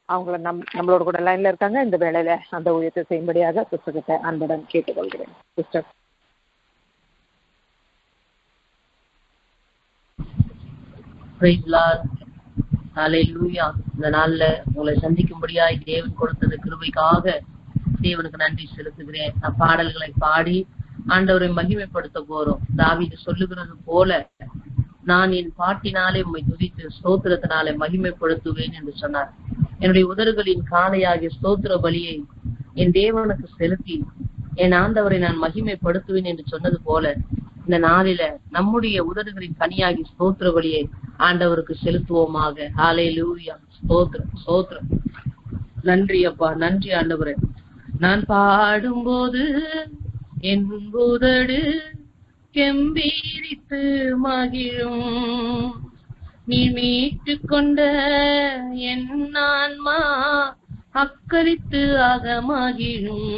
அவங்கள நம்மளோட கூட லைன்ல இருக்காங்க. இந்த வேளையில அந்த ஊழியத்தை செய்யும்படியாக சிஸ்டர் கிட்ட அன்புடன் கேட்டுக்கொள்கிறேன். சிஸ்டர். இந்த நாள்ல உங்களை சந்திக்கும்படியாய் தேவன் கொடுத்தது கிருபைக்காக தேவனுக்கு நன்றி செலுத்துகிறேன். பாடல்களை பாடி ஆண்டவரை மகிமைப்படுத்த போறோம். தாவீது சொல்லுகிறது போல, நான் என் பாட்டினாலே உம்மை துதித்து ஸ்தோத்திரத்தினாலே மகிமைப்படுத்துவேன் என்று சொன்னார். என்னுடைய உதடுகளின் காலையாகிய ஸ்தோத்திர பலியை என் தேவனுக்கு செலுத்தி என் ஆண்டவரை நான் மகிமைப்படுத்துவேன் என்று சொன்னது போல, இந்த நாளில நம்முடைய உதடுகளின் கனியாகி ஸ்தோத்திர பலியை ஆண்டவருக்கு செலுத்துவோமாக. ஹல்லேலூயா. ஸ்தோத்திரம் ஸ்தோத்திரம். நன்றி அப்பா, நன்றி ஆண்டவரே. நான் பாடும்போது என் உதடு கெம்பீரித்து மகிழும், நீ மீட்டு கொண்ட என் ஆன்மா அக்களித்து அகமகிழும்.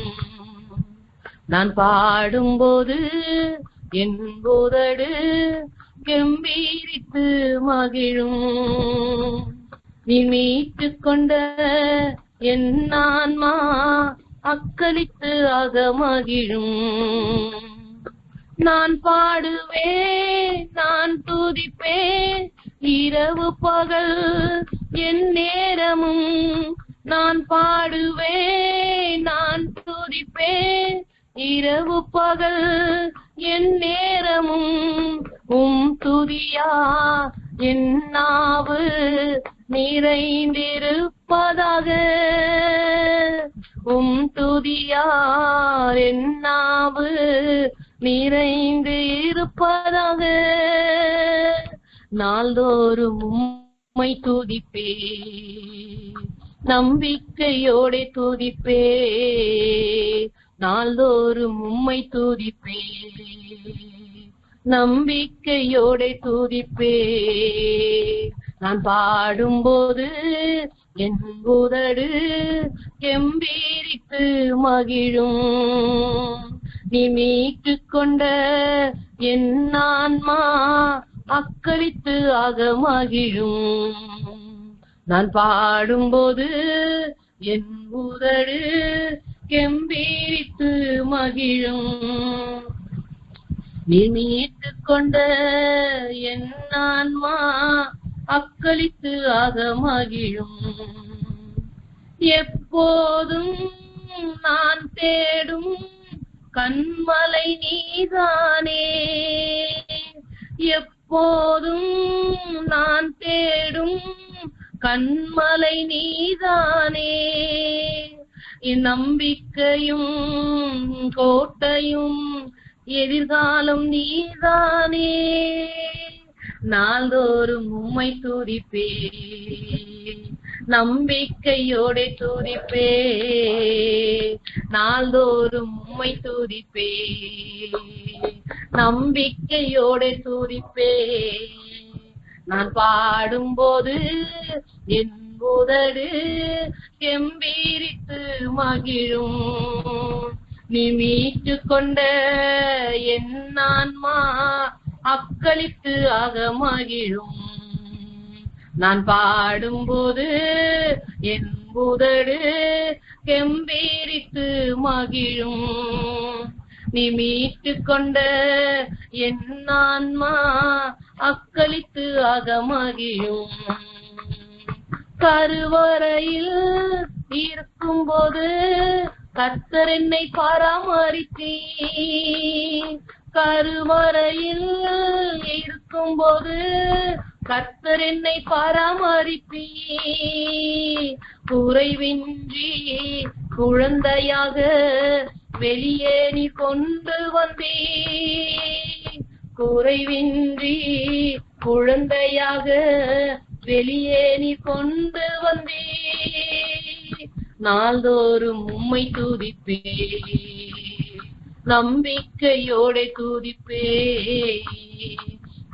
நான் பாடும்போது என் உதடு கெம்பீரித்து மகிழும், நீ மீட்டு கொண்ட என் ஆன்மா அக்களித்து அகமகிழும். நான் பாடுவேன், நான் துதிப்பேன், இரவு பகல் என் நேரமும். நான் பாடுவேன், நான் துதிப்பேன், இரவு பகல் என் நேரமும். துதியா என் நாவு நிறைந்திருப்பதாக, துதியார் என் நாவு நிறைந்து இருப்பதாக. நாள்தோறும் உம்மை துதிப்பே, நம்பிக்கையோட துதிப்பே, நாள்தோறும் உம்மை துதிப்பே, நம்பிக்கையோட துதிப்பே. நான் பாடும்போது என் உதடு கெம்பீரித்து மகிழும், நீ மீட்டு கொண்ட என் ஆன்மா அக்களித்து அகமகிழும். நான் பாடும்போது என் உதடு கெம்பீரித்து மகிழும், நீ மீட்டு கொண்ட என் ஆன்மா அக்களித்து அகமகிழும். எப்போதும் நான் தேடும் கண்மலை நீதானே, எப்போதும் நான் தேடும் கண்மலை நீதானே. என் நம்பிக்கையும் கோட்டையும் எதிர்காலம் நீதானே. நாள்தோறும் உம்மை துதிப்பே, நம்பிக்கையோட துதிப்பே, நாள்தோறும் உம்மை துதிப்பே, நம்பிக்கையோட துதிப்பே. நான் பாடும்போது என் உதடு கெம்பீரித்து மகிழும், நீ மீட்டு கொண்ட என் ஆன்மா அக்களித்து அகமகிழும். நான் பாடும்போது என் உதடு கெம்பீரித்து மகிழும், நீ மீட்டு கொண்ட என் ஆன்மா அக்களித்து அகமகிழும். கருவறையில் இருக்கும்போது கர்த்தர் என்னை பராமரித்தீ, கருவறையில் இருக்கும்போது கர்த்தர் என்னை பராமரிப்பீ. குறைவின்றி குழந்தையாக வெளியே நீ கொண்டு வந்தீ, குறைவின்றி குழந்தையாக வெளியே நீ கொண்டு வந்தீ. நாள்தோறும் உம்மை துதிப்பே, நம்பிக்கையோட துதிப்பே,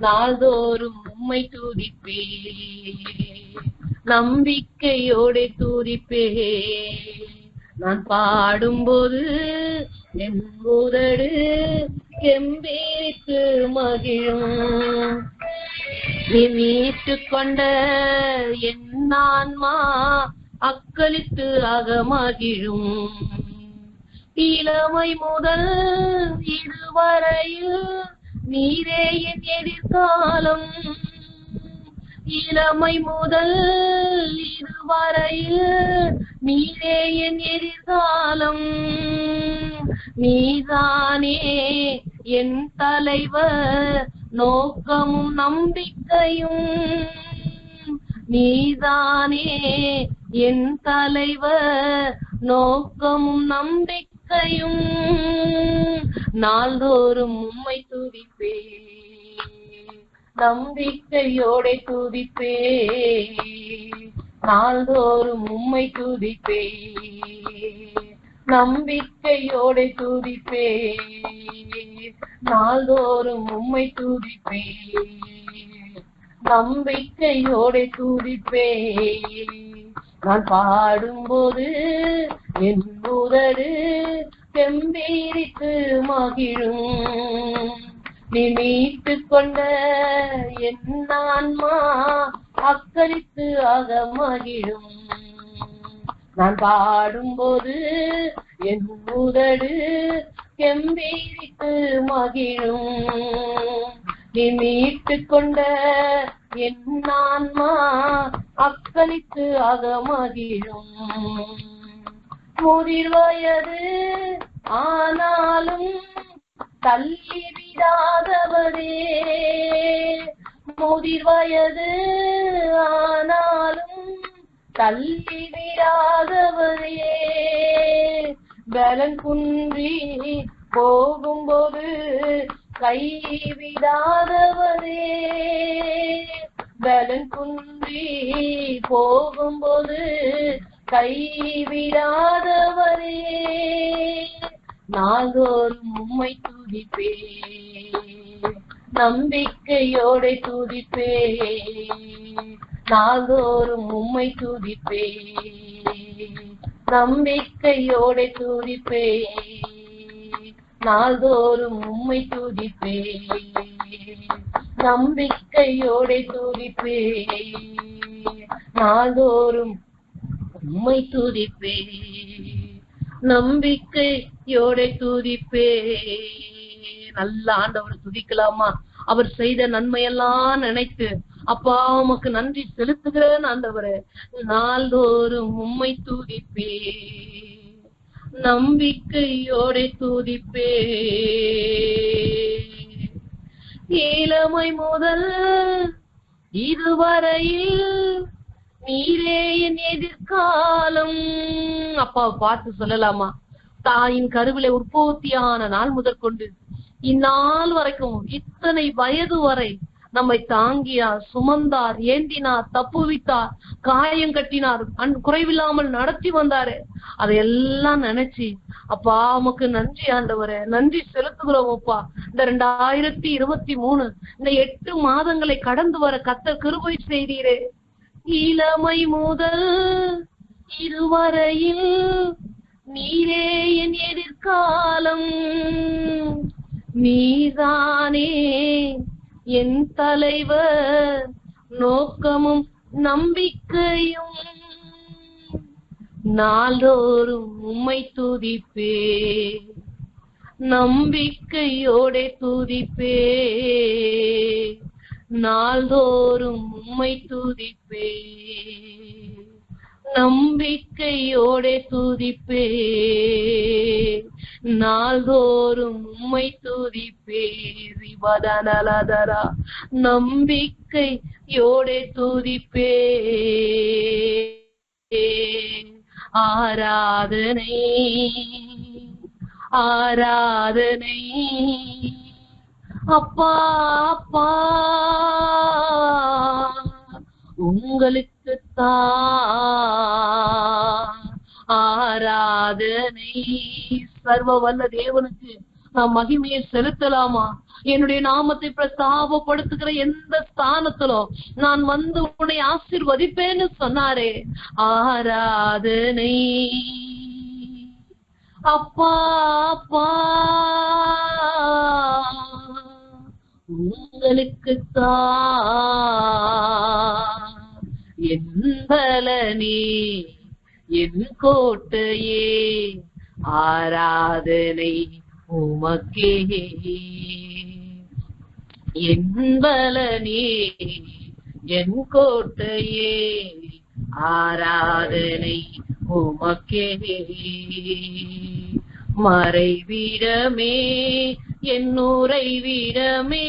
நாள்தோறும் உம்மை துதிப்பே, நம்பிக்கையோட துதிப்பே. நான் பாடும்போது என் உதடு கெம்பீரித்து மகிழும், நீ மீட்டு கொண்ட என் ஆன்மா அக்களித்து அகமகிழும். இளமை முதல் இதுவரையில் நீரே என் எதிர்காலம். இளமை முதல் இதுவரையில் நீரே என் எதிர்காலம். நீதானே என் தலைவர், நோக்கமும் நம்பிக்கையும். நீதானே என் தலைவர், நோக்கமும் நம்பிக்கையும். நாள்தோறும் உம்மை துதிப்பே, நம்பிக்கையோட துதிப்பே. நாள்தோறும் உம்மை துதிப்பே, நம்பிக்கையோட துதிப்பே. நாள்தோறும் உம்மை துதிப்பே, நம்பிக்கையோட துதிப்பே. நான் பாடும்போது என் உதடு செம்பீரித்து மகிழும். நீ மீட்டு கொண்ட என் ஆன்மா அக்களித்து அகமகிழும். நான் பாடும்போது என் உதடு செம்பீரித்து மகிழும். நீ மீட்டு கொண்ட என் ஆன்மா அக்களித்து அகமகிழும். முதிர் வயது ஆனாலும் தள்ளி விடாதவரே. முதிர் வயது ஆனாலும் தள்ளி விடாதவரே. பலன் குன்றி போகும்போது கைவிடாதவரே. பலன் குன்றி போகும்போது கைவிடாதவரே. நாள்தோறும் உம்மை துதிப்பே, நம்பிக்கையோட துதிப்பே. நாள்தோறும் உம்மை துதிப்பே, நம்பிக்கையோட துதிப்பே. நாள்தோறும் உம்மை துதிப்பே, நம்பிக்கையோட துதிப்பே. நாள்தோறும் உம்மை துதிப்பே, நம்பிக்கையோட துதிப்பே. நல்ல ஆண்டவர் துதிக்கலாமா? அவர் செய்த நன்மையெல்லாம் நினைத்து அப்பா உமக்கு நன்றி செலுத்துகிறேன் ஆண்டவரே. நாள்தோறும் உம்மை துதிப்பே, நம்பிக்கையோட துதிப்பே. இளமை முதல் இதுவரையில் நீரே என் எதிர்காலம். அப்பாவை பார்த்து சொல்லலாமா? தாயின் கருவிலை உற்பத்தியான நாள் முதற்கொண்டு இந்நாள் வரைக்கும் இத்தனை வயது வரை நம்மை தாங்கியார், சுமந்தார், ஏந்தினார், தப்புவித்தார், காயம் கட்டினார், குறைவில்லாமல் நடத்தி வந்தாரு. அதையெல்லாம் நினைச்சு அப்பா உமக்கு நன்றி ஆண்டவரே, நன்றி செலுத்துகிறோம் அப்பா. இந்த 2023 இந்த 8 மாதங்களை கடந்து வர கர்த்தர் கிருபை செய்தீரே. இளமை முதல் இதுவரையில் நீரே என் எதிர்காலம். நீதானே என் தலைவர், நோக்கமும் நம்பிக்கையும். நாள்தோறும் உம்மை துதிப்பே, நம்பிக்கையோட துதிப்பே. நாள்தோறும் உம்மை துதிப்பே, நம்பிக்கையோட துதிப்பே. நாள்தோறும் உம்மை துதிப்பே. ரிவதனலதரா நம்பிக்கையோட துதிப்பே. ஆராதனை ஆராதனை அப்பா அப்பா உங்களுக்குத்தான் ஆராதனை. சர்வ வல்ல தேவனுக்கு நாம் மகிமையை செலுத்தலாமா? என்னுடைய நாமத்தை பிரஸ்தாபப்படுத்துகிற எந்த ஸ்தானத்திலும் நான் வந்து உன்னை ஆசீர்வதிப்பேன்னு சொன்னாரே. ஆராதனை அப்பா அப்பா உங்களுக்குத்தான். என் பலனே என் கோட்டையே, ஆராதனை உமக்கே. என் பலனே, என் கோட்டையே, ஆராதனை உமக்கே. மறைவிடமே, என் உறைவிடமே,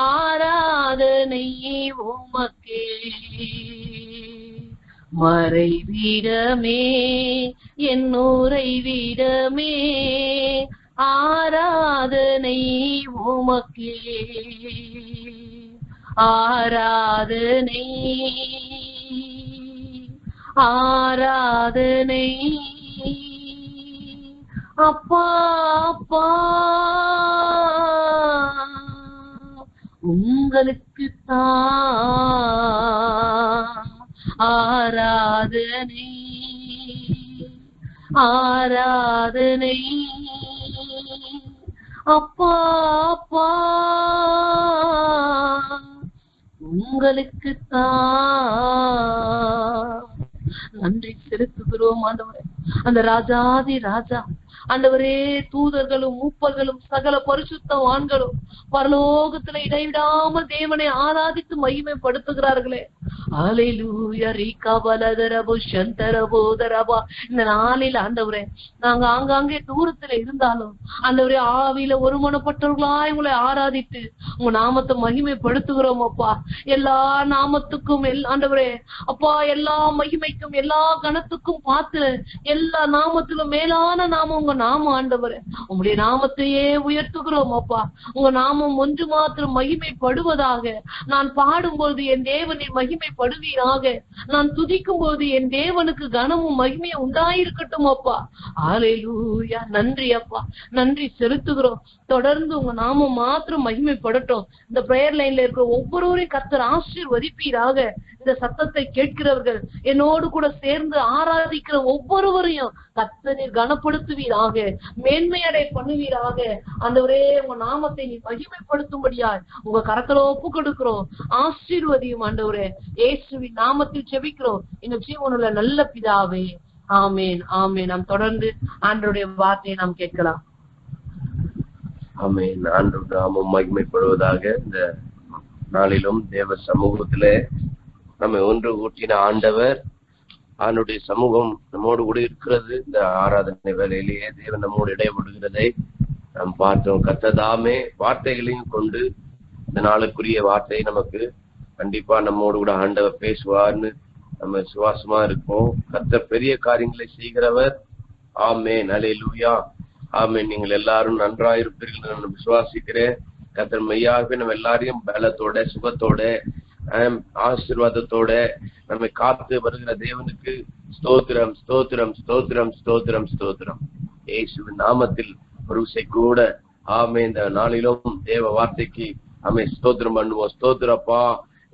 ஆராதனை உமக்கே. மறைவிடமே, என் உறைவிடமே, ஆராதனை உமக்கே. ஆராதனை, ஆராதனை அப்பா அப்பா, உங்களுக்குத்தான் ஆராதனை, ஆராதனை அப்பா அப்பா, உங்களுக்குத்தான் நன்றி செலுத்துகிறோம் ஆண்டவரே. அந்த ராஜாதி ராஜா ஆண்டவரே, தூதர்களும் மூப்பர்களும் சகல பரிசுத்தவான்களும் பரலோகத்துல இடைவிடாம தேவனை ஆராதித்து மகிமைப்படுத்துகிறார்களே. ஹல்லேலூயா. ரீகாபலதரபு சந்தரபோதரபா. இந்த நாளில் ஆண்டவரே, நாங்க ஆங்காங்கே தூரத்துல இருந்தாலும் ஆண்டவரே, ஆவியில ஒருமனப்பட்டவர்களாய் உங்களை ஆராதித்து உங்க நாமத்தை மகிமைப்படுத்துகிறோம் அப்பா. எல்லா நாமத்துக்கும் ஆண்டவரே அப்பா, எல்லா மகிமைக்கும் எல்லா கணத்துக்கும் பார்த்து எல்லா நாமத்திலும் மேலான நாமம் உங்க நாமம் ஆண்டவரே. உங்களுடைய நாமத்தையே உயர்த்துகிறோம் அப்பா. உங்க நாமம் ஒன்று மாத்திரம் மகிமைப்படுவதாக. நான் பாடும்போது என் தேவனின் மகிமைப்படுவீராக. நான் துதிக்கும் போது என் தேவனுக்கு கனமும் மகிமையும் உண்டாயிருக்கட்டும் அப்பா. ஹல்லேலூயா. நன்றி அப்பா, நன்றி செலுத்துகிறோம். தொடர்ந்து உங்க நாமம் மாத்திரம் மகிமைப்படட்டும். இந்த பிரேயர் லைன்ல இருக்கிற ஒவ்வொருவரையும் கர்த்தர் ஆசீர்வதிப்பீராக. இந்த சத்தத்தை கேட்கிறவர்கள் என்னோடு கூட சேர்ந்து ஆராதிக்கிற ஒவ்வொருவரையும் கர்த்தர் கனப்படுத்துவீராக, மேன்மையடை பண்ணுவீராக. ஆண்டவரே, உங்க நாமத்தை நீ மகிமைப்படுத்தும்படியா உங்க கரத்துல ஒப்பு கொடுக்கிறோம். ஆசீர்வதியும் ஆண்டவரே. இயேசுவின் நாமத்தில் ஜெபிக்கிறோம் எங்கள் ஜீவனுள்ள நல்ல பிதாவே. ஆமேன், ஆமேன். நாம் தொடர்ந்து ஆண்டவருடைய வார்த்தையை நாம் கேட்கலாம். ஆமென். ஆண்டவர் நாமம் மகிமைப்படுவதாக. இந்த நாளிலும் தேவ சமூகத்திலே நம்மை ஒன்று கூட்டின ஆண்டவர், அவனுடைய சமூகம் நம்மோடு கூட இருக்கிறது. இந்த ஆராதனை வேலையிலேயே தேவன் நம்மோடு இடைபடுகிறதை நாம் பார்த்தோம். கர்த்ததாமே வார்த்தைகளையும் கொண்டு இந்த நாளுக்குரிய வார்த்தையை நமக்கு கண்டிப்பா நம்மோடு கூட ஆண்டவர் பேசுவார்னு நம்ம விசுவாசமா இருப்போம். கர்த்தர் பெரிய காரியங்களை செய்கிறவர். ஆமென். அல்லேலூயா. ஆமென். நீங்கள் எல்லாரும் நன்றாயிருப்பீர்கள் நான் விசுவாசிக்கிறேன். கர்த்தர் மெய்யாகவே நம்ம எல்லாரையும் பலத்தோட சுகத்தோட ஆசீர்வாதத்தோட நம்மை காத்து வருகிற தேவனுக்கு ஸ்தோத்திரம், ஸ்தோத்திரம், ஸ்தோத்திரம், ஸ்தோத்திரம், ஸ்தோத்திரம். இயேசுவின் நாமத்தில் ஒரு விசை கூட ஆமென். இந்த நாளிலும் தேவ வார்த்தைக்கு ஆமென் ஸ்தோத்திரம் பண்ணுவோம். ஸ்தோத்திரப்பா.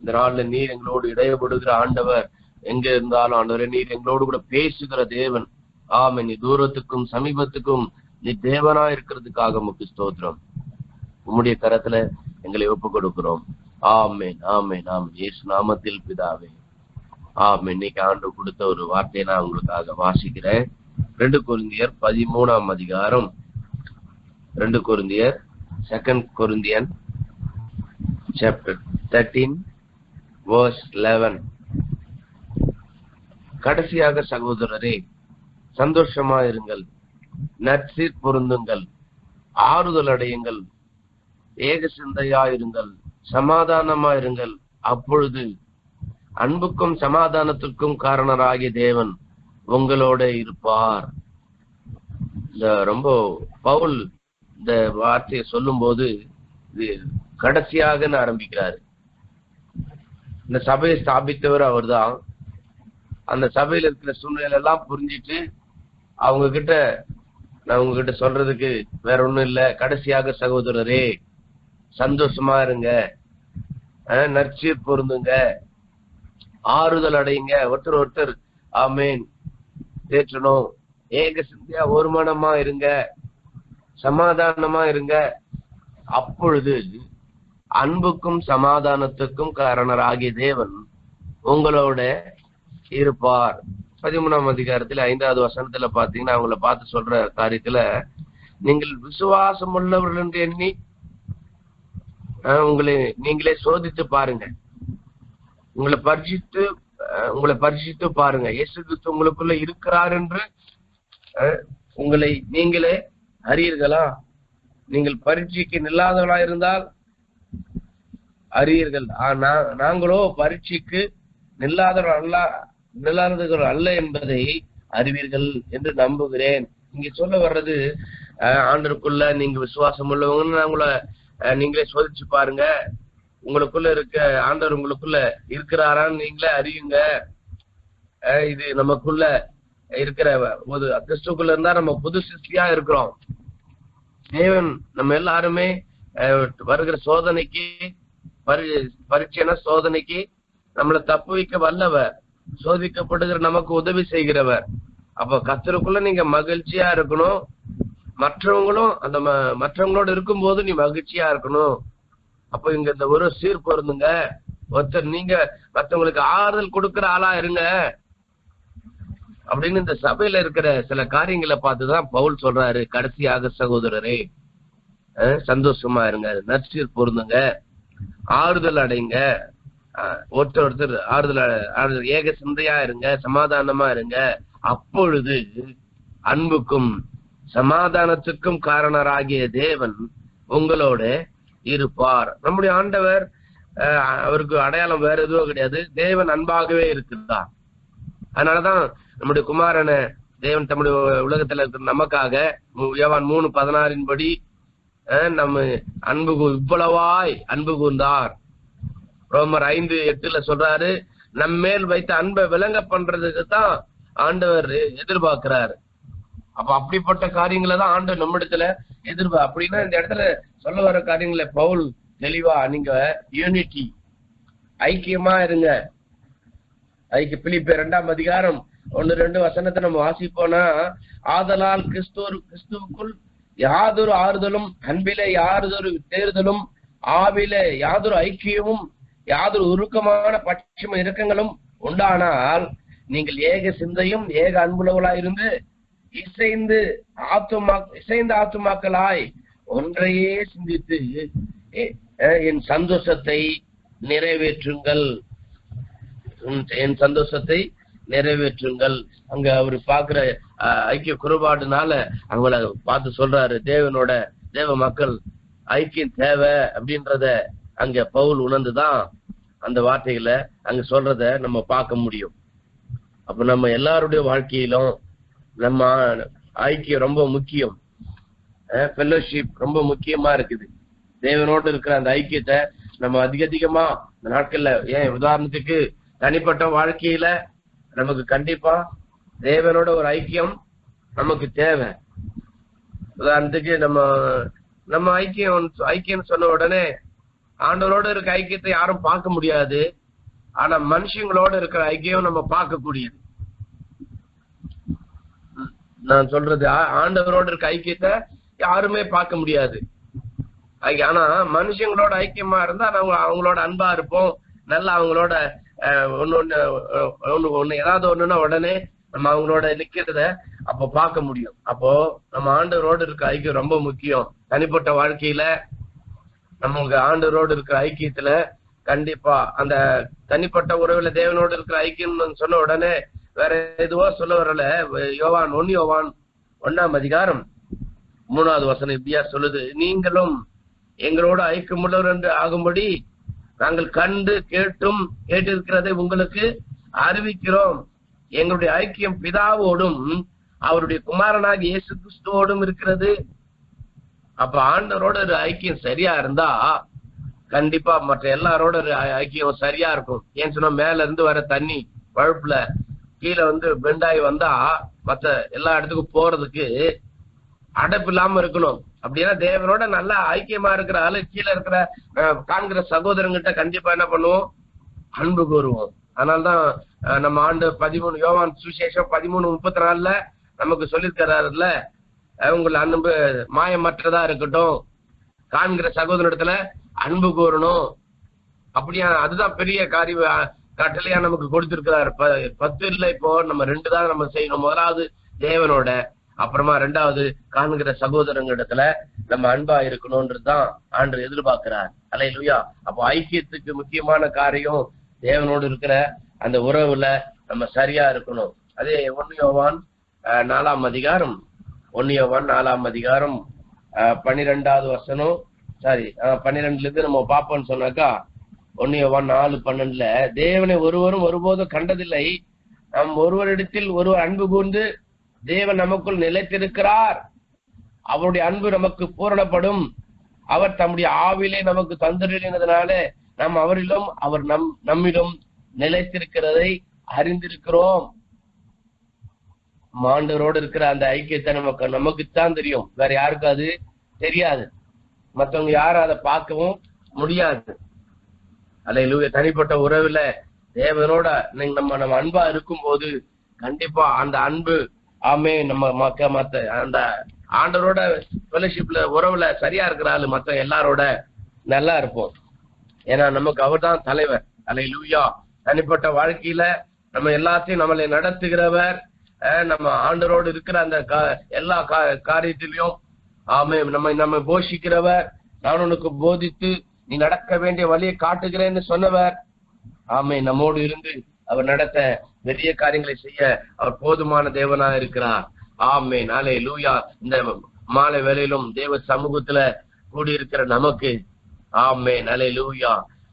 இந்த நாள்ல நீர் எங்களோடு இடையப்படுகிற ஆண்டவர். எங்க இருந்தாலும் ஆண்டவரே, நீர் எங்களோடு கூட பேசுகிற தேவன். ஆமென். நீ தூரத்துக்கும் சமீபத்துக்கும் நீ தேவனா இருக்கிறதுக்காக உமக்கு ஸ்தோத்திரம். உம்முடைய கரத்துல எங்களை ஒப்பு கொடுக்கிறோம். ஆமென், ஆமென், ஆமென். இயேசு நாமத்தில் பிதாவே. ஆமென். இன்னைக்கு ஆண்டு கொடுத்த ஒரு வார்த்தையை நான் உங்களுக்காக வாசிக்கிறேன். 2 கொரிந்தியர் 13ஆம் அதிகாரம். 2 கொரிந்தியர், 2 கொரிந்தியன் சாப்டர் 13 verse 11. கடைசியாக சகோதரரே, சந்தோஷமா இருங்கள், நற்சீர் பொருந்துங்கள், ஆறுதல் அடையுங்கள், ஏக சிந்தையாயிருங்கள், சமாதானமாயிருங்கள். அப்பொழுது அன்புக்கும் சமாதானத்திற்கும் காரணராகிய தேவன் உங்களோட இருப்பார். இந்த ரொம்ப பவுல் இந்த வார்த்தையை சொல்லும் போது இது கடைசியாக ஆரம்பிக்கிறாரு. இந்த சபையை ஸ்தாபித்தவர் அவர் தான். அந்த சபையில இருக்கிற சூழ்நிலை எல்லாம் புரிஞ்சிட்டு அவங்க கிட்ட நான் உங்ககிட்ட சொல்றதுக்கு வேற ஒண்ணும் இல்ல. கடைசியாக சகோதரரே, சந்தோஷமா இருங்க, நற்சீர் பொருந்துங்க, ஆறுதல் அடையுங்க, ஒருத்தர் ஒருத்தர் ஆமேன் தேற்றணும், ஏக சிந்தையா ஒரு மனமா இருங்க, சமாதானமா இருங்க. அப்பொழுது அன்புக்கும் சமாதானத்துக்கும் காரணராகிய தேவன் உங்களோட இருப்பார். 13ஆம் அதிகாரத்துல 5வது வசனத்துல பாத்தீங்கன்னா அவங்கள பார்த்து சொல்ற காரியத்துல, நீங்கள் விசுவாசம் உள்ளவர்கள் என்று எண்ணி உங்களை நீங்களே சோதித்து பாருங்க, உங்களை பரிசித்து பாருங்க, இயேசு கிறிஸ்து உங்களுக்குள்ள இருக்கிறார் என்று உங்களை நீங்களே அறியீர்களா? நீங்கள் பரீட்சைக்கு நில்லாதவர்களா இருந்தால் அறியீர்கள், நாங்களோ பரீட்சைக்கு நில்லாதவர்கள் அல்ல என்பதை அறிவீர்கள் என்று நம்புகிறேன். இங்க சொல்ல வர்றது, ஆண்டருக்குள்ள நீங்க விசுவாசம் உள்ளவங்கன்னு உங்களை நீங்களே சோதிச்சு பாருங்க, உங்களுக்குள்ள இருக்க ஆண்டவர் உங்களுக்குள்ள இருக்கிறாரான்னு நீங்களே அறியுங்க. இது நமக்குள்ள இருக்கிற ஒரு கிறிஸ்துக்குள்ள இருந்தா நம்ம புது சிருஷ்டியா இருக்கிறோம். தேவன் நம்ம எல்லாருமே வருகிற சோதனைக்கு, பரீட்சையான சோதனைக்கு நம்மளை தப்பு வைக்க வல்லவர், சோதிக்கப்படுகிற நமக்கு உதவி செய்கிறவர். அப்ப கர்த்தருக்குள்ள நீங்க மகிழ்ச்சியா இருக்கணும், மற்றவங்களும் அந்த மற்றவங்களோட இருக்கும் போது நீ மகிழ்ச்சியா இருக்கணும். அப்ப இங்க இந்த ஒரு சீர் பொருந்துங்க, ஒருத்தர் நீங்க மற்றவங்களுக்கு ஆறுதல் கொடுக்கிற ஆளா இருங்க அப்படின்னு இந்த சபையில இருக்கிற சில காரியங்களை பார்த்துதான் பவுல் சொல்றாரு. கடைசியாக சகோதரரே, சந்தோஷமா இருங்க, நற்சீர் பொருந்துங்க, ஆறுதல் அடைங்க, ஒருத்தர் ஆறுதல் ஏக சிந்தையா இருங்க, சமாதானமா இருங்க. அப்பொழுது அன்புக்கும் சமாதானத்துக்கும் காரணராகிய தேவன் உங்களோட இருப்பார். நம்முடைய ஆண்டவர், அவருக்கு அடையாளம் வேற எதுவும் கிடையாது, தேவன் அன்பாகவே இருக்குதான். அதனாலதான் நம்முடைய குமாரனை தேவன் தம்முடைய உலகத்துல இருக்கிற நமக்காக யோவான் 3:16 படி நம்ம இவ்வளவாய் அன்பு கூர்ந்தார். ரோமர் 5:8 சொல்றாரு, நம்மேல் வைத்த அன்பை விளங்க பண்றதுக்கு தான் ஆண்டவர் எதிர்பார்க்கிறாரு. அப்ப அப்படிப்பட்ட காரியங்களை தான் ஆண்டவர் நம்மிடத்துல அப்படின்னா இந்த இடத்துல சொல்ல வர காரியங்களை பவுல் தெளிவா, நீங்க யூனிட்டி, ஐக்கியமா இருங்க. பிலிப்பியர் 2ஆம் அதிகாரம் 1-2 வசனத்தை நம்ம வாசிப்போனா, ஆதலால் கிறிஸ்துவுக்குள் யாதொரு ஆறுதலும், அன்பிலே யாதொரு தேர்தலும், ஆவிலே யாதொரு ஐக்கியமும், யாதொரு உருக்கமான பட்சமும் இரக்கங்களும் உண்டானால் நீங்கள் ஏக சிந்தையும் ஏக அன்புள்ளவர்களாயிருந்து இசைந்த ஆத்துமாக்களாய் ஒன்றையே சிந்தித்து என் சந்தோஷத்தை நிறைவேற்றுங்கள். அங்க அவரு பாக்குற ஐக்கிய குறைபாடுனால அவங்கள பார்த்து சொல்றாரு, தேவ மக்கள் ஐக்கியம் தேவை அப்படின்றத அங்க பவுல் உணர்ந்துதான் அந்த வார்த்தைகளை அங்க சொல்றத நம்ம பார்க்க முடியும். அப்ப நம்ம எல்லாருடைய வாழ்க்கையிலும் நம்ம ஐக்கியம் ரொம்ப முக்கியம், ஃபெல்லோஷிப் ரொம்ப முக்கியமா இருக்குது. தேவனோடு இருக்கிற அந்த ஐக்கியத்தை நம்ம அதிகமா இந்த நாட்கள்ல, ஏன் உதாரணத்துக்கு தனிப்பட்ட வாழ்க்கையில நமக்கு கண்டிப்பா தேவனோட ஒரு ஐக்கியம் நமக்கு தேவை. உதாரணத்துக்கு நம்ம ஐக்கியம் சொன்ன உடனே ஆண்டவரோட இருக்க ஐக்கியத்தை யாரும் பார்க்க முடியாது, ஆனா மனுஷங்களோட இருக்கிற ஐக்கியம் நம்ம பார்க்கக்கூடியது. நான் சொல்றது, ஆண்டவரோட இருக்க ஐக்கியத்தை யாருமே பார்க்க முடியாது, ஆனா மனுஷங்களோட ஐக்கியமா இருந்தா நம்ம அவங்களோட அன்பா இருப்போம், நல்லா அவங்களோட ஒண்ணு ஏதாவது ஒண்ணுன்னா உடனே நம்ம அவங்களோட நிக்கிறத அப்ப பார்க்க முடியும். அப்போ நம்ம ஆண்டவரோடு இருக்க ஐக்கியம் ரொம்ப முக்கியம். தனிப்பட்ட வாழ்க்கையில நமக்கு ஆண்டவரோடு இருக்கிற ஐக்கியத்துல கண்டிப்பா அந்த தனிப்பட்ட உறவுல தேவனோடு இருக்கிற ஐக்கியம் சொன்ன உடனே வேற எதுவோ சொல்ல வரல. யோவான் 1ஆம் அதிகாரம் 3வது வசனம் இப்படியா சொல்லுது, நீங்களும் எங்களோட ஐக்கியமுள்ளவர் என்று ஆகும்படி நாங்கள் கண்டு கேட்டிருக்கிறதை உங்களுக்கு அறிவிக்கிறோம். எங்களுடைய ஐக்கியம் பிதாவோடும் அவருடைய குமாரனாகிய இயேசு கிறிஸ்துவோடும் இருக்கிறது. அப்ப ஆண்டவரோட ஒரு ஐக்கியம் சரியா இருந்தா கண்டிப்பா மற்ற எல்லாரோட ஒரு ஐக்கியம் சரியா இருக்கும். ஏன்னு சொன்னா மேல இருந்து வர தண்ணி பழுப்புல கீழே பெண்டாய் வந்தா மத்த எல்லா இடத்துக்கும் போறதுக்கு அடைப்பு இல்லாம இருக்கணும். அப்படின்னா தேவனோட நல்லா ஐக்கியமா இருக்கிற ஆளு கீழே இருக்கிற காண்கிற சகோதரங்கிட்ட கண்டிப்பா என்ன பண்ணுவோம், அன்பு கூறுவோம். அதனால்தான் நம்ம ஆண்டு 13 யோவான் சுவிசேஷம் 13:34 நமக்கு சொல்லியிருக்கிறாருல, உங்களை அன்பு மாயமற்றதா இருக்கட்டும், காண்கிற சகோதரத்துல அன்பு கூறணும். அப்படியா, அதுதான் பெரிய காரியம். கட்டளையா நமக்கு கொடுத்திருக்கிறார். 10 இல்லை, இப்போ நம்ம 2 தான் நம்ம செய்யணும். முதலாவது தேவனோட, அப்புறமா 2வது காண்கிற சகோதரங்களிடத்துல நம்ம அன்பா இருக்கணும்ன்றதுதான் ஆண்டு எதிர்பார்க்கிறார். அல்லேலூயா. அப்போ ஐக்கியத்துக்கு முக்கியமான காரியம் தேவனோடு இருக்கிற அந்த உறவுல நம்ம சரியா இருக்கணும். அதே 1 யோவான் 4ஆம் அதிகாரம் 12வது வசனம், 12ல இருந்து நம்ம பார்ப்போம்னு சொன்னாக்கா, 1 யோவான் 4:12 தேவனை ஒருவரும் ஒருபோதும் கண்டதில்லை, நாம் ஒருவரிடத்தில் ஒருவர் அன்பு கூர்ந்து தேவன் நமக்குள் நிலைத்திருக்கிறார், அவருடைய அன்பு நமக்கு பூரணப்படும், அவர் தம்முடைய ஆவிலே நமக்கு தந்திருக்கிறதுனால நாம் அவரிலும் அவர் நம்மிலும் நிலைத்திருக்கிறதை அறிந்திருக்கிறோம். ஆண்டவரோடு இருக்கிற அந்த ஐக்கியத்தை நமக்குத்தான் தெரியும், வேற யாருக்கும் அது தெரியாது. மற்றவங்க யாரும் அதை பார்க்கவும் முடியாது. அல்லேலூயா. தனிப்பட்ட உறவுல தேவனோட நம்ம அன்பா இருக்கும் போது கண்டிப்பா அந்த அன்பு நம்ம மத்த அந்த ஆண்டவரோட ஃபெலோஷிப்ல உறவுல சரியா இருக்கிறாள் மத்த எல்லாரோட நல்லா இருப்போம். ஏன்னா நமக்கு அவர் தான் தலைவர். அல்லேலூயா. தனிப்பட்ட வாழ்க்கையில நம்ம எல்லாத்தையும் நம்மளை நடத்துகிறவர், நம்ம ஆண்டவரோடு இருக்கிற அந்த எல்லா காரியத்திலையும் நம்ம போஷிக்கிறவர், நான் உனக்கு போதித்து நீ நடக்க வேண்டிய வழியை காட்டுகிறேன்னு சொன்னவர். நம்மோடு இருந்து அவர் நடத்த பெரிய காரியங்களை செய்ய அவர் போதுமான தேவனா இருக்கிறார். ஆமென். அல்லேலூயா. இந்த மாலை வேளையிலும் தேவ சமூகத்துல கூடியிருக்கிற நமக்கு ஆமென். அல்லேலூயா.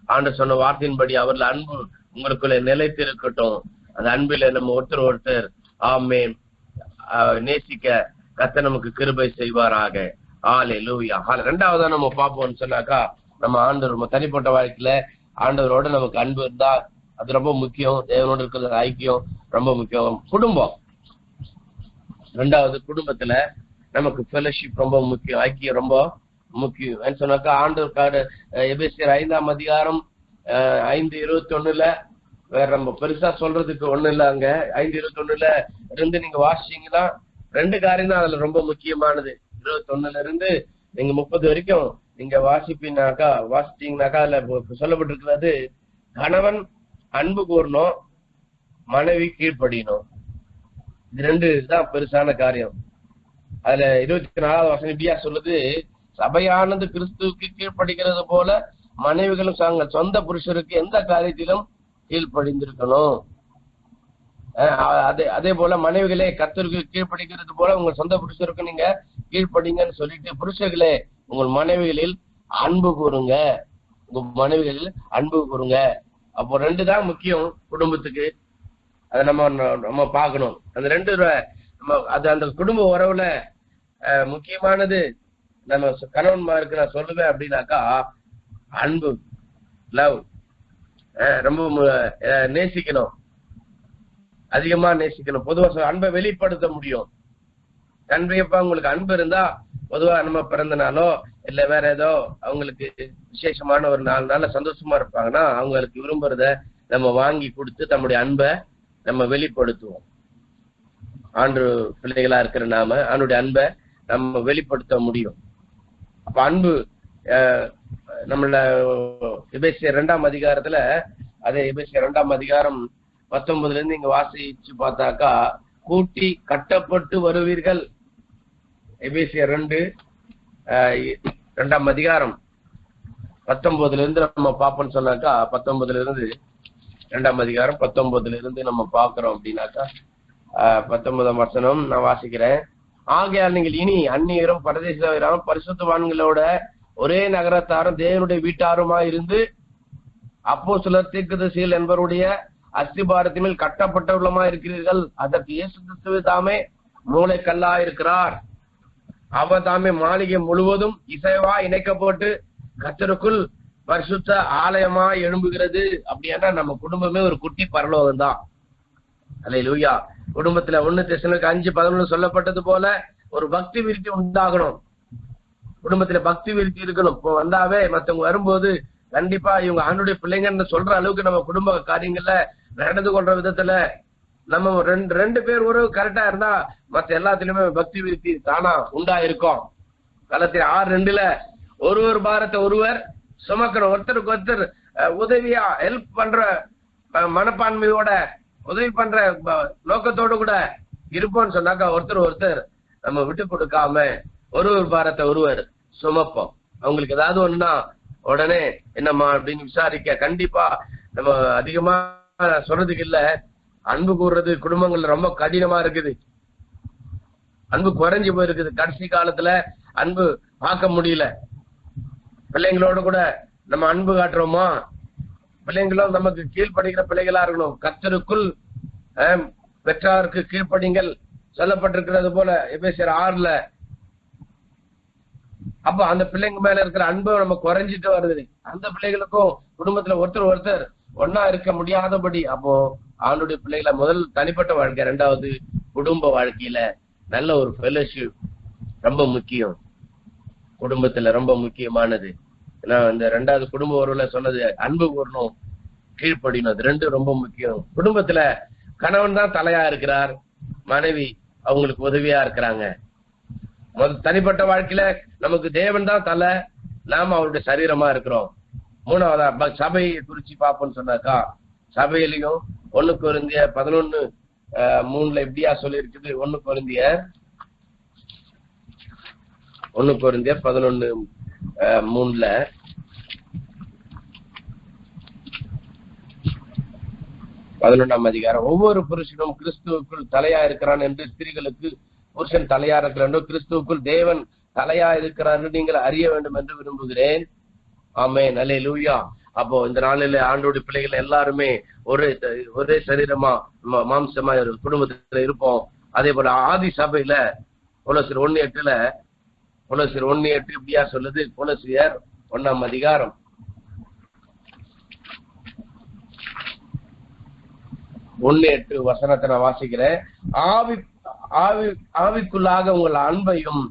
ஆண்டவர் சொன்ன வார்த்தையின்படி அவர்ல அன்பு உங்களுக்குள்ள நிலைத்து இருக்கட்டும். அந்த அன்பில நம்ம ஒருத்தர் ஆமென் நேசிக்க கர்த்தர் நமக்கு கிருபை செய்வாராக. அல்லேலூயா. 2வதா நம்ம பார்ப்போம்னு சொன்னாக்கா, நம்ம ஆண்டவர் தனிப்பட்ட வாழ்க்கையில ஆண்டவரோட நமக்கு அன்பு இருந்தா அது ரொம்ப முக்கியம். தேவனோட இருக்கிற ஐக்கியம் ரொம்ப முக்கியம். குடும்பம் 2வது, குடும்பத்துல நமக்கு ஃபெலோஷிப் ரொம்ப முக்கியம், ஐக்கியம் ரொம்ப முக்கியம் சொன்னாக்கா, ஆண்டவர் எபேசியர் 5ஆம் அதிகாரம் 5:21 வேற நம்ம பெருசா சொல்றதுக்கு ஒண்ணு இல்ல. அங்க 5:21 இருந்து நீங்க வாசிச்சீங்கன்னா 2 காரியம் தான் அதுல ரொம்ப முக்கியமானது. 21 இருந்து நீங்க 30 வரைக்கும் நீங்க வாசிச்சீங்கன்னாக்கா அதுல சொல்லப்பட்டிருக்கிறது, கணவன் அன்பு கூறணும், மனைவி கீழ்ப்படியணும். இது 2 தான் பெருசான காரியம். அதுல 24வது வசனம் இப்படியா சொல்லுது, சபையானது கிறிஸ்துவுக்கு கீழ்ப்படிக்கிறது போல மனைவிகளும் சொந்த புருஷருக்கு எந்த காரியத்திலும் கீழ்ப்படிந்திருக்கணும். அதே போல மனைவிகளே கர்த்தருக்கு கீழ்ப்படிக்கிறது போல உங்க சொந்த புருஷருக்கு நீங்க கீழ்ப்படிங்கன்னு சொல்லிட்டு, புருஷர்களே உங்கள் மனைவிகளில் அன்பு கூறுங்க, உங்க மனைவிகளில் அன்பு கூறுங்க. அப்போ 2 தான் முக்கியம் குடும்பத்துக்கு. அதை நம்ம பார்க்கணும். அந்த 2 அந்த குடும்ப உறவுல முக்கியமானது நம்ம கணவன்மாருக்கு நான் சொல்லுவேன் அப்படின்னாக்கா, அன்பு, லவ், ரொம்ப நேசிக்கணும், அதிகமா நேசிக்கணும். பொதுவா அன்பை வெளிப்படுத்த முடியும். கண்டிப்பா உங்களுக்கு அன்பு இருந்தா பொதுவா நம்ம பிறந்த நாளோ இல்ல வேற ஏதோ அவங்களுக்கு விசேஷமான ஒரு 4 நாள்ல சந்தோஷமா இருப்பாங்கன்னா அவங்களுக்கு விரும்புறத நம்ம வாங்கி கொடுத்து நம்முடைய அன்பை நம்ம வெளிப்படுத்துவோம். ஆண்டு பிள்ளைகளா இருக்கிற நாம அவனுடைய அன்பை நம்ம வெளிப்படுத்த முடியும். அப்ப அன்பு நம்மள எபேசியர் 2ஆம் அதிகாரத்துல, அதே எபேசியர் 2ஆம் அதிகாரம் 19 இருந்து நீங்க வாசிச்சு பார்த்தாக்கா, கூட்டி கட்டப்பட்டு வருவீர்கள். எபேசியர் 2ஆம் அதிகாரம் 19 இருந்து நம்ம பார்ப்போம்னு சொன்னாக்கா, 19 இருந்து 2ஆம் அதிகாரம் 19 இருந்து நம்ம பார்க்கிறோம் அப்படின்னாக்கா, 19ஆம் வசனம் நான் வாசிக்கிறேன். ஆகையால் நீங்கள் இனி அந்நியரும் பரதேசியரும் பரிசுத்தவான்களோட ஒரே நகரத்தாரும் தேவனுடைய வீட்டாருமா இருந்து அப்போஸ்தலர் தீர்க்கதரிசிகள் என்பவருடைய அஸ்திபாரத்தின் மேல் கட்டப்பட்டவர்களுமா இருக்கிறீர்கள். அதற்கு இயேசு கிறிஸ்து தாமே மூளைக்கல்லா இருக்கிறார். அவர் தாமே மாளிகை முழுவதும் இசைவா இணைக்கப்பட்டு கர்த்தருக்குள் பரிசுத்த ஆலயமா எழும்புகிறது. அப்படின்னா நம்ம குடும்பமே ஒரு குட்டி பரலோகம் தான். அல்லேலூயா. குடும்பத்துல 1 தெசலோனிக்கர் 5:11 சொல்லப்பட்டது போல ஒரு பக்தி விருத்தி உண்டாகணும். குடும்பத்துல பக்தி விருத்தி இருக்கணும். இப்போ வந்தாவே மத்தவங்க வரும்போது கண்டிப்பா இவங்க ஆண்டுடைய பிள்ளைங்கன்னு சொல்ற அளவுக்கு நம்ம குடும்ப காரியங்கள்ல நடந்து கொள்ற விதத்துல நம்ம 2 பேர் உறவு கரெக்டா இருந்தா மத்த எல்லாத்திலுமே பக்தி விருத்தி தானா உண்டா இருக்கும். கலத்திர 6:2 ஒருவர் பாரத்தை ஒருவர் சுமக்கணும். ஒருத்தருக்கு ஒருத்தர் உதவியா ஹெல்ப் பண்ற மனப்பான்மையோட உதவி பண்ற நோக்கத்தோடு கூட இருப்போம்னு சொன்னாக்கா ஒருத்தர் நம்ம விட்டு கொடுக்காம ஒரு பாரத்தை ஒருவர் சுமப்போம். அவங்களுக்கு ஏதாவது ஒண்ணுன்னா உடனே என்னம்மா அப்படின்னு விசாரிக்க. கண்டிப்பா நம்ம அதிகமா சொல்றதுக்கு இல்ல, அன்பு கூறுறது குடும்பங்கள்ல ரொம்ப கடினமா இருக்குது. அன்பு குறைஞ்சு போயிருக்குது. கடைசி காலத்துல அன்பு பார்க்க முடியல. பிள்ளைங்களோட கூட நம்ம அன்பு காட்டுறோமா? பிள்ளைங்களும் நமக்கு கீழ்படுகிற பிள்ளைகளா இருக்கணும். கர்த்தருக்குள் பெற்றாருக்கு கீழ்ப்படிங்கள் சொல்லப்பட்டிருக்கிறது போல எபேசியர் 6. அப்ப அந்த பிள்ளைங்க மேல இருக்கிற அன்பு நம்ம குறைஞ்சிட்டு வருது. அந்த பிள்ளைகளுக்கும் குடும்பத்துல ஒருத்தர் ஒன்னா இருக்க முடியாதபடி, அப்போ ஆணுடைய பிள்ளைகளை முதல் தனிப்பட்ட வாழ்க்கை, 2வது குடும்ப வாழ்க்கையில நல்ல ஒரு ஃபெலோஷிப் ரொம்ப முக்கியம். குடும்பத்துல ரொம்ப முக்கியமானது. ஏன்னா இந்த 2வது குடும்ப உறவுல சொன்னது அன்பு கூறணும், கீழ்ப்படிணும். அது 2 ரொம்ப முக்கியம். குடும்பத்துல கணவன் தான் தலையா இருக்கிறார், மனைவி அவங்களுக்கு உதவியா இருக்கிறாங்க. தனிப்பட்ட வாழ்க்கையில நமக்கு தேவன் தான் தலை, நாம அவருடைய சரீரமா இருக்கிறோம். 3வதா சபையை குறிச்சு பார்ப்போம்னு சொன்னாக்கா, சபையிலையும் 1 கொரிந்தியர் 11:3 எப்படியா சொல்லி இருக்குது. 1 கொரிந்தியர் 11:3 11ஆம் அதிகாரம். ஒவ்வொரு புருஷனும் கிறிஸ்துவுக்குள் தலையா இருக்கிறான் என்று ஸ்திரீகளுக்கு புருஷன் தலையா இருக்கிறான், கிறிஸ்துவுக்குள் தேவன் தலையா இருக்கிறார் நீங்கள் அறிய வேண்டும் என்று விரும்புகிறேன். ஆமென், அல்லேலூயா. அப்போ இந்த நாளில ஆண்டோட பிள்ளைகள் எல்லாருமே ஒரே சரீரமா மாம்சமா குடும்பத்துல இருப்போம். அதே போல ஆதி சபையில கொலோசியர் 1:8 இப்படியா சொல்லுது. கொலோசியர் 1ஆம் அதிகாரம் 1:8 வசனத்தை நான் வாசிக்கிறேன். ஆவிக்குள்ளாக உங்கள் அன்பையும்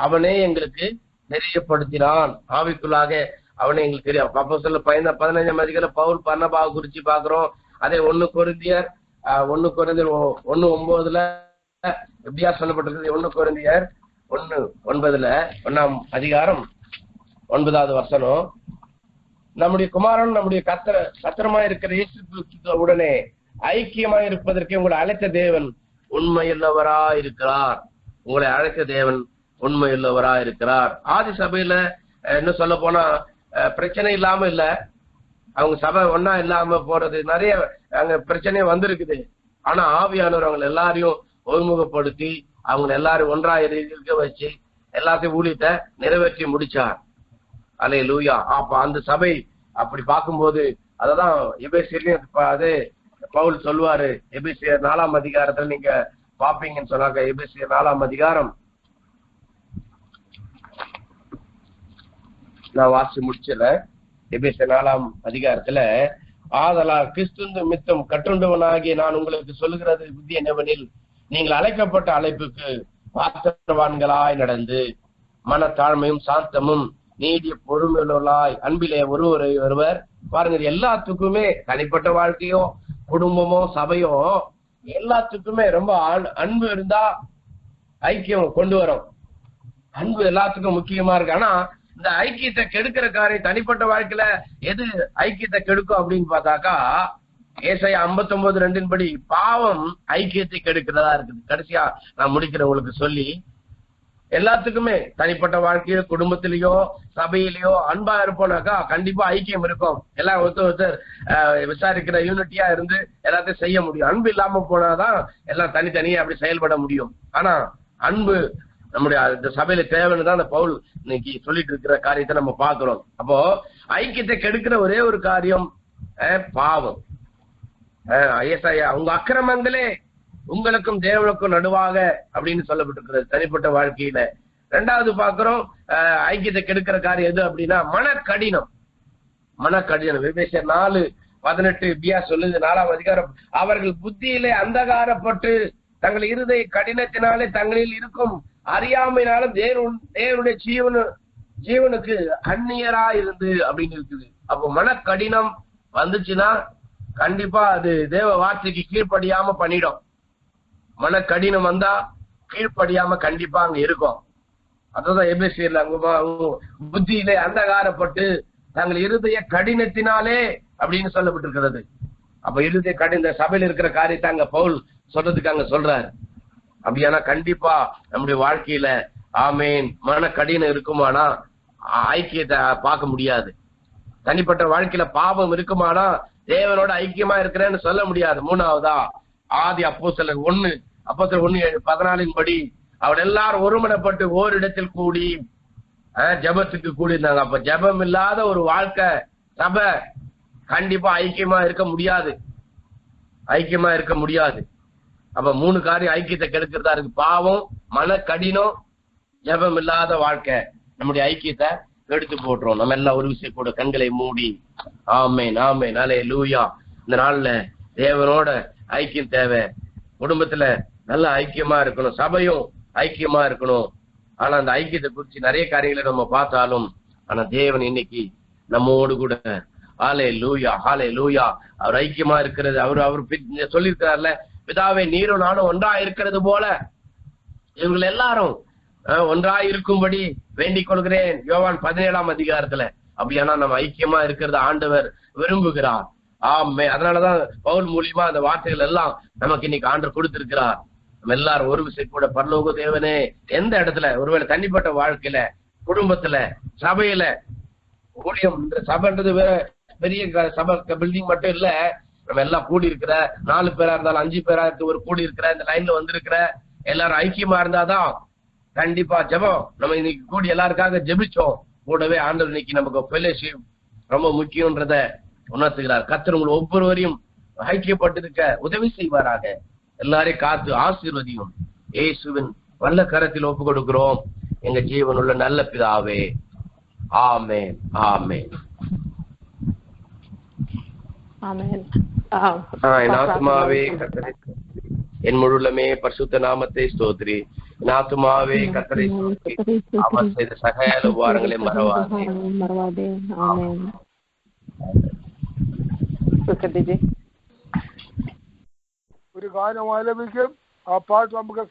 அவனே எங்களுக்கு தெரியப்படுத்தினான். ஆவிக்குள்ளாக அவனே எங்களுக்கு தெரியும். அப்போஸ்தலர் 15ஆம் அதிகாரம் பவுல் பர்னபாவை குறிச்சு பாக்குறோம். அதே 1 கொரிந்தியர் 1:9 எப்படியா சொல்லப்பட்டிருக்கு. 1 கொரிந்தியர் 1:9 1ஆம் அதிகாரம் 9வது வசனம். நம்முடைய குமாரன் நம்முடைய கர்த்தருமாய் இருக்கிற இயேசு கிறிஸ்து உடனே ஐக்கியமாய் இருப்பதற்கு உங்களை அழைத்த தேவன் உண்மையுள்ளவராய் இருக்கிறார். உங்களை அழைத்த தேவன் உண்மையுள்ளவராய் இருக்கிறார். ஆதி சபையில என்ன சொல்ல போனா பிரச்சனை இல்லாம இல்ல, அவங்க சபை ஒன்னா இல்லாம போறது நிறைய அங்க பிரச்சனை வந்திருக்குது. ஆனா ஆவியானவர் அவங்க எல்லாரையும் ஒருமுகப்படுத்தி அவங்க எல்லாரும் ஒன்றா இருக்க வச்சு எல்லாத்தையும் ஊழியத்தை நிறைவேற்றி முடிச்சார். அல்லேலூயா. அப்ப அந்த சபை அப்படி பார்க்கும்போது அததான் எபேசியர்லயும் அது பவுல் சொல்லுவாரு. எபேசியர் 4ஆம் அதிகாரத்துல நீங்க பாப்பீங்கன்னு சொன்னாங்க. எபேசியர் 4ஆம் அதிகாரம் நான் வாசி முடிச்சல. எபேசியர் 4ஆம் அதிகாரத்துல, ஆதலால் கிறிஸ்து நிமித்தம் கட்டுண்டவனாகிய நான் உங்களுக்கு சொல்லுகிறது புத்தி என்னவெனில், நீங்கள் அழைக்கப்பட்ட அழைப்புக்கு பாத்திரவான்களாய் நடந்து மனத்தாழ்மையும் சாந்தமும் நீடிய பொறுமையுள்ளவர்களாய் அன்பிலே ஒருவரை ஒருவர் பாருங்க. எல்லாத்துக்குமே தனிப்பட்ட வாழ்க்கையோ குடும்பமோ சபையோ எல்லாத்துக்குமே ரொம்ப அன்பு இருந்தா ஐக்கியம் கொண்டு வரும். அன்பு எல்லாத்துக்கும் முக்கியமா இருக்கு. ஆனா இந்த ஐக்கியத்தை கெடுக்கிற காரியம் தனிப்பட்ட வாழ்க்கையில எது ஐக்கியத்தை கெடுக்கும் அப்படின்னு பார்த்தாக்கா, ஏசாயா 59:2 படி பாவம் ஐக்கியத்தை கெடுக்கிறதா இருக்குது. கடைசியா நான் முடிக்கிறேன் உங்களுக்கு சொல்லி, எல்லாத்துக்குமே தனிப்பட்ட வாழ்க்கையோ குடும்பத்திலேயோ சபையிலேயோ அன்பா இருப்போம்னாக்கா கண்டிப்பா ஐக்கியம் இருக்கும். எல்லாம் ஒருத்தர் விசாரிக்கிற யூனிட்டியா இருந்து எல்லாத்தையும் செய்ய முடியும். அன்பு இல்லாம போனாதான் எல்லாம் தனித்தனியா அப்படி செயல்பட முடியும். ஆனா அன்பு நம்முடைய இந்த சபையில தேவைன்னு தான் அந்த பவுல் இன்னைக்கு சொல்லிட்டு இருக்கிற காரியத்தை நம்ம பாக்குறோம். அப்போ ஐக்கியத்தை கெடுக்கிற ஒரே ஒரு காரியம் பாவம். உங்க அக்கிரமங்களே உங்களுக்கும் தேவனுக்கும் நடுவாக அப்படின்னு சொல்லப்பட்டிருக்கிறது தனிப்பட்ட வாழ்க்கையில. 2வது பாக்குறோம் ஐக்கியத்தை கெடுக்கிற காரியம் எது அப்படின்னா மனக்கடினம். எபேசியர் 4:18 இப்படியா சொல்லுது. 4ஆம் அதிகாரம், அவர்கள் புத்தியிலே அந்தகாரப்பட்டு தங்கள் இருதய கடினத்தினாலே தங்களில் இருக்கும் அறியாமையினாலும் தேவனுடைய ஜீவனுக்கு அந்நியரா இருந்து அப்படின்னு இருக்குது. அப்போ மனக்கடினம் வந்துச்சுன்னா கண்டிப்பா அது தேவ வார்த்தைக்கு கீழ்ப்படியாம பண்ணிடும். மனக்கடினம் வந்தா கீழ்ப்படியாம கண்டிப்பா அங்க இருக்கும். அதான் எபேசியர்ல புத்தியிலே அந்தகாரப்பட்டு தங்கள் இருதய கடினத்தினாலே அப்படின்னு சொல்லப்பட்டிருக்கிறது. அப்ப இறுதி இந்த சபையில் இருக்கிற காரியத்தை அங்க பவுல் சொல்றதுக்கு அங்க சொல்றாரு. அப்படியானா கண்டிப்பா நம்முடைய வாழ்க்கையில ஆமேன் மன கடினம் இருக்குமானா ஐக்கியத்தை பார்க்க முடியாது. தனிப்பட்ட வாழ்க்கையில பாவம் இருக்குமானா தேவனோட ஐக்கியமா இருக்கிறேன்னு சொல்ல முடியாது. மூணாவதா ஆதி அப்போஸ்தலர் 1:14 படி அவர் எல்லாரும் ஒருமனப்பட்டு ஓரிடத்தில் கூடி ஜபத்துக்கு கூடி இருந்தாங்க. அப்ப ஜபம் இல்லாத ஒரு வாழ்க்கை சபை கண்டிப்பா ஐக்கியமா இருக்க முடியாது. அப்ப 3 காரியம் ஐக்கியத்தை கெடுக்கிறதா இருக்கு. பாவம், மன கடினம், ஜபம் இல்லாத வாழ்க்கை நம்முடைய ஐக்கியத்தை எடுத்து போட்டுரும். நம்ம எல்லாம் ஒரு விஷயம் கூட கண்களை மூடி ஆமேன் ஆமேன் அல்லேலூயா. இந்த நாள்ல தேவனோட ஐக்கியம் தேவை. குடும்பத்துல நல்ல ஐக்கியமா இருக்கணும், சபையும் ஐக்கியமா இருக்கணும். ஆனா அந்த ஐக்கியத்தை குறிச்சு நிறைய காரியங்களை நம்ம பார்த்தாலும் ஆனா தேவன் இன்னைக்கு நம்மோடு கூட ஹல்லேலூயா ஹல்லேலூயா அவர் ஐக்கியமா இருக்கிறது. அவர் சொல்லியிருக்கிறார்ல, பிதாவே நீரும் நானும் ஒன்றா இருக்கிறது போல இவங்க எல்லாரும் ஒன்றாய் இருக்கும்படி வேண்டிக் கொள்கிறேன். யோவான் 17ஆம் அதிகாரத்துல. அப்படியானா நம்ம ஐக்கியமா இருக்கிறது ஆண்டவர் விரும்புகிறார். ஆமே. அதனாலதான் பவுல் மூலியமா அந்த வார்த்தைகள் எல்லாம் நமக்கு இன்னைக்கு ஆண்டவர் கொடுத்திருக்கிறார். நம்ம எல்லாரும் ஒரு விஷயம் கூட பரலோக தேவனே எந்த இடத்துல ஒருவேளை தனிப்பட்ட வாழ்க்கையில, குடும்பத்துல, சபையில ஊழியம், சபைன்றது வேற பெரிய சபை பில்டிங் மட்டும் இல்ல. நம்ம எல்லாம் கூடி இருக்கிற 4 பேரா இருந்தாலும் 5 பேரா இருக்கு ஒரு கூடி இருக்கிற இந்த லைன்ல வந்திருக்கிற எல்லாரும் ஐக்கியமா இருந்தாதான் கண்டிப்பா ஜெபம். நம்ம இன்னைக்கு கூடி எல்லாருக்காக ஜெபிச்சோம். கூடவே ஆண்டவர் இன்னைக்கு நமக்கு ஃபெலோஷிப் ரொம்ப முக்கியம்ன்றத உணர்த்துகிறார். கர்த்தர் உங்கள் ஒவ்வொருவரையும் ஐக்கியப்பட்டிருக்க உதவி செய்வாராக. எல்லாரையும் காத்து ஆசீர்வதியும். இயேசுவின் வல்ல கரத்தில் ஒப்பு கொடுக்கிறோம் எங்க ஜீவனுள்ள நல்ல பிதாவே. ஆமென் ஆமென் ஆமென். என் ஆத்துமாவே கர்த்தரை, என் முழுமே பரிசுத்த நாமத்தை ஸ்தோத்திரி. என் ஆத்துமாவே கர்த்தரை ஸ்தோத்திரி, அவர் செய்த சகல உபகாரங்களை மறவாதே. ஆமென். ഒരു ഗാനം ആലപിക്കും. ആ പാട്ട് നമുക്ക്